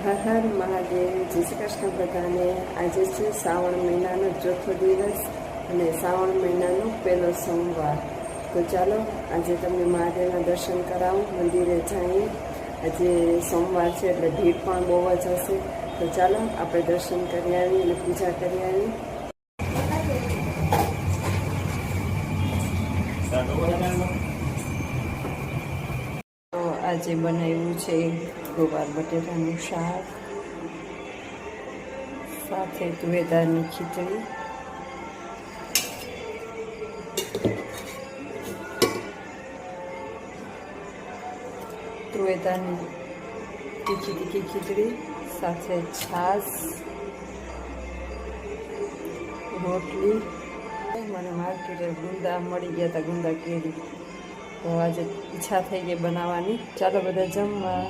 હર હર મહાદેવ, જય શ્રી કૃષ્ણ બધાને। આજે છે શ્રાવણ મહિનાનો ચોથો દિવસ અને શ્રાવણ મહિનાનો પહેલો સોમવાર। તો ચાલો આજે તમને મહાદેવના દર્શન કરાવું, મંદિરે જઈએ। આજે સોમવાર છે એટલે ભીડ પણ બહુ જ હશે। તો ચાલો આપણે દર્શન કરી આવીએ અને પૂજા કરી આવીએ। તો આજે બનાવ્યું છે ગોવાર બટેટાનું શાક, સાથે તુવેરદાળની ખીચડી, તુવેરદાળની તીખી ખીચડી, સાથે છાશ, રોટલી। મને માર્કેટે ગુંદા મળી ગયા હતા, ગુંદા કેરી, તો આજે ઈચ્છા થઈ ગઈ બનાવવાની। ચાલો બધા જમવા।